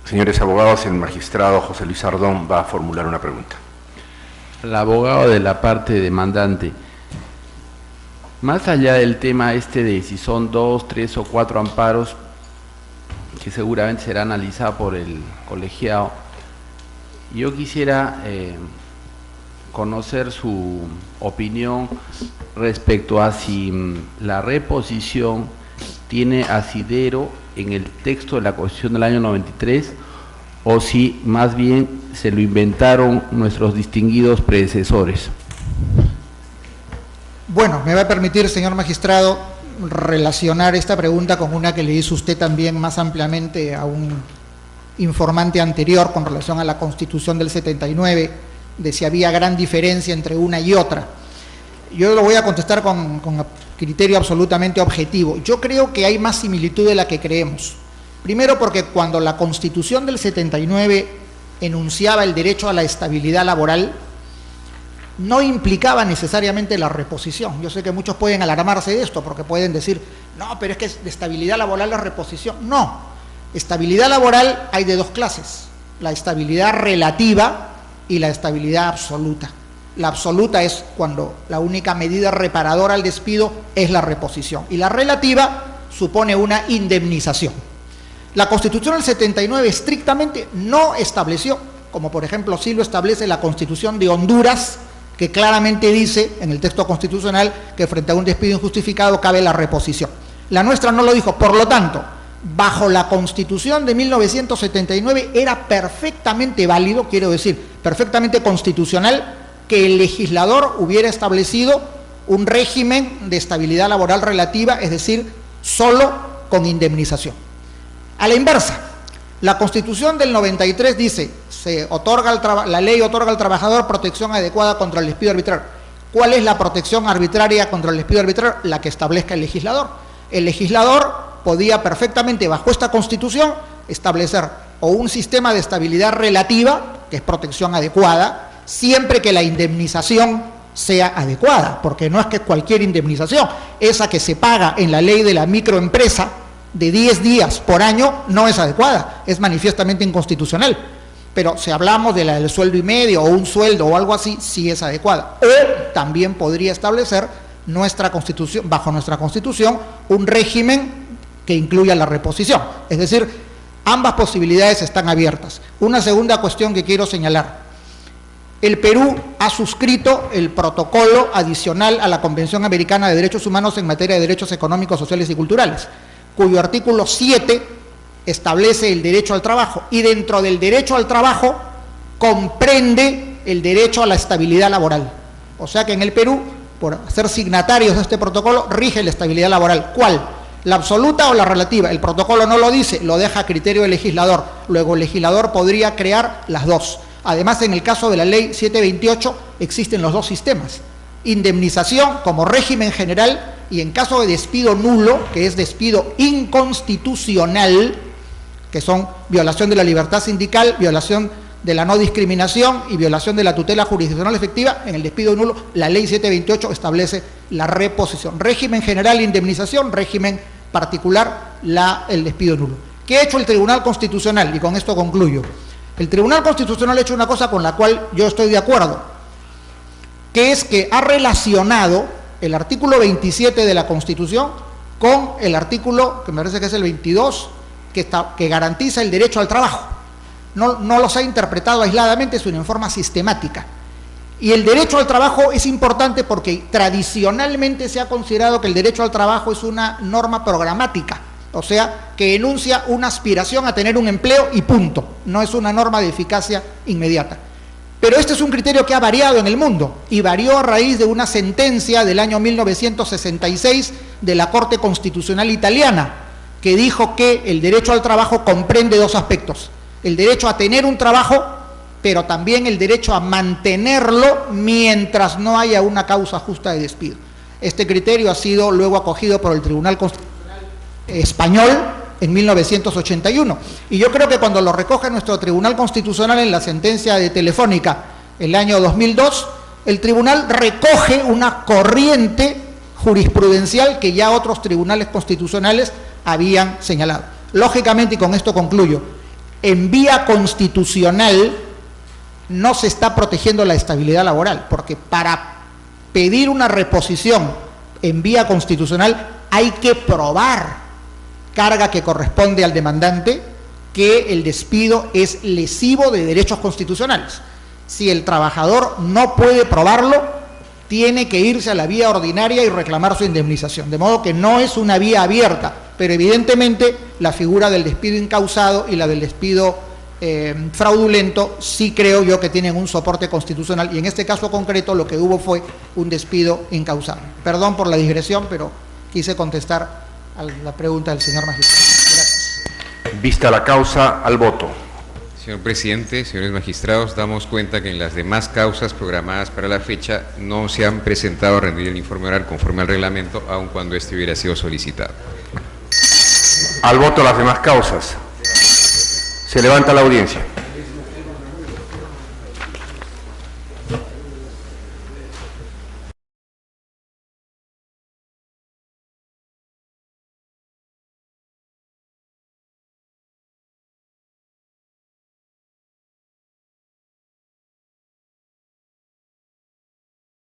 Señores abogados, el magistrado José Luis Ardón va a formular una pregunta. El abogado de la parte demandante. Más allá del tema de si son 2, 3 o 4 amparos, que seguramente será analizado por el colegiado, yo quisiera conocer su opinión respecto a si la reposición tiene asidero en el texto de la Constitución del año 93 o si más bien se lo inventaron nuestros distinguidos predecesores. Bueno, me va a permitir, señor magistrado, relacionar esta pregunta con una que le hizo usted también más ampliamente a un informante anterior con relación a la Constitución del 79, de si había gran diferencia entre una y otra. Yo lo voy a contestar con criterio absolutamente objetivo. Yo creo que hay más similitud de la que creemos. Primero porque cuando la Constitución del 79 enunciaba el derecho a la estabilidad laboral, no implicaba necesariamente la reposición. Yo sé que muchos pueden alarmarse de esto porque pueden decir, no, pero es que de estabilidad laboral la reposición. No, estabilidad laboral hay de dos clases, la estabilidad relativa y la estabilidad absoluta. La absoluta es cuando la única medida reparadora al despido es la reposición y la relativa supone una indemnización. La Constitución del 79 estrictamente no estableció, como por ejemplo sí lo establece la Constitución de Honduras, que claramente dice en el texto constitucional que frente a un despido injustificado cabe la reposición. La nuestra no lo dijo, por lo tanto, bajo la Constitución de 1979 era perfectamente válido, quiero decir, perfectamente constitucional, que el legislador hubiera establecido un régimen de estabilidad laboral relativa, es decir, solo con indemnización. A la inversa, la Constitución del 93 dice, la ley otorga al trabajador protección adecuada contra el despido arbitrario. ¿Cuál es la protección arbitraria contra el despido arbitrario? La que establezca el legislador. El legislador podía perfectamente, bajo esta Constitución, establecer o un sistema de estabilidad relativa, que es protección adecuada, siempre que la indemnización sea adecuada, porque no es que cualquier indemnización, esa que se paga en la ley de la microempresa de 10 días por año no es adecuada, es manifiestamente inconstitucional. Pero si hablamos de la del sueldo y medio o un sueldo o algo así, sí es adecuada. O también podría establecer nuestra Constitución, bajo nuestra Constitución, un régimen que incluya la reposición. Es decir, ambas posibilidades están abiertas. Una segunda cuestión que quiero señalar. El Perú ha suscrito el protocolo adicional a la Convención Americana de Derechos Humanos en materia de derechos económicos, sociales y culturales, cuyo artículo 7 establece el derecho al trabajo y dentro del derecho al trabajo comprende el derecho a la estabilidad laboral. O sea que en el Perú, por ser signatarios de este protocolo, rige la estabilidad laboral. ¿Cuál? ¿La absoluta o la relativa? El protocolo no lo dice, lo deja a criterio del legislador. Luego el legislador podría crear las dos. Además, en el caso de la ley 728 existen los dos sistemas. Indemnización como régimen general y en caso de despido nulo, que es despido inconstitucional, que son violación de la libertad sindical, violación de la no discriminación y violación de la tutela jurisdiccional efectiva, en el despido nulo, la ley 728 establece la reposición. Régimen general, indemnización, régimen particular, el despido nulo. ¿Qué ha hecho el Tribunal Constitucional? Y con esto concluyo. El Tribunal Constitucional ha hecho una cosa con la cual yo estoy de acuerdo, que es que ha relacionado el artículo 27 de la Constitución con el artículo, que me parece que es el 22, que garantiza el derecho al trabajo. No los ha interpretado aisladamente, sino en forma sistemática. Y el derecho al trabajo es importante porque tradicionalmente se ha considerado que el derecho al trabajo es una norma programática, o sea, que enuncia una aspiración a tener un empleo y punto. No es una norma de eficacia inmediata. Pero este es un criterio que ha variado en el mundo y varió a raíz de una sentencia del año 1966 de la Corte Constitucional Italiana, que dijo que el derecho al trabajo comprende dos aspectos: el derecho a tener un trabajo, pero también el derecho a mantenerlo mientras no haya una causa justa de despido. Este criterio ha sido luego acogido por el Tribunal Constitucional Español en 1981. Y yo creo que cuando lo recoge nuestro Tribunal Constitucional en la sentencia de Telefónica el año 2002, el tribunal recoge una corriente jurisprudencial que ya otros tribunales constitucionales habían señalado. Lógicamente, y con esto concluyo, en vía constitucional no se está protegiendo la estabilidad laboral, porque para pedir una reposición en vía constitucional hay que probar, carga que corresponde al demandante, que el despido es lesivo de derechos constitucionales. Si el trabajador no puede probarlo, tiene que irse a la vía ordinaria y reclamar su indemnización, de modo que no es una vía abierta, pero evidentemente la figura del despido incausado y la del despido fraudulento sí creo yo que tienen un soporte constitucional, y en este caso concreto lo que hubo fue un despido incausado. Perdón por la digresión, pero quise contestar a la pregunta del señor magistrado. Gracias. Vista la causa, al voto. Señor presidente, señores magistrados, damos cuenta que en las demás causas programadas para la fecha no se han presentado a rendir el informe oral conforme al reglamento, aun cuando este hubiera sido solicitado. Al voto las demás causas. Se levanta la audiencia.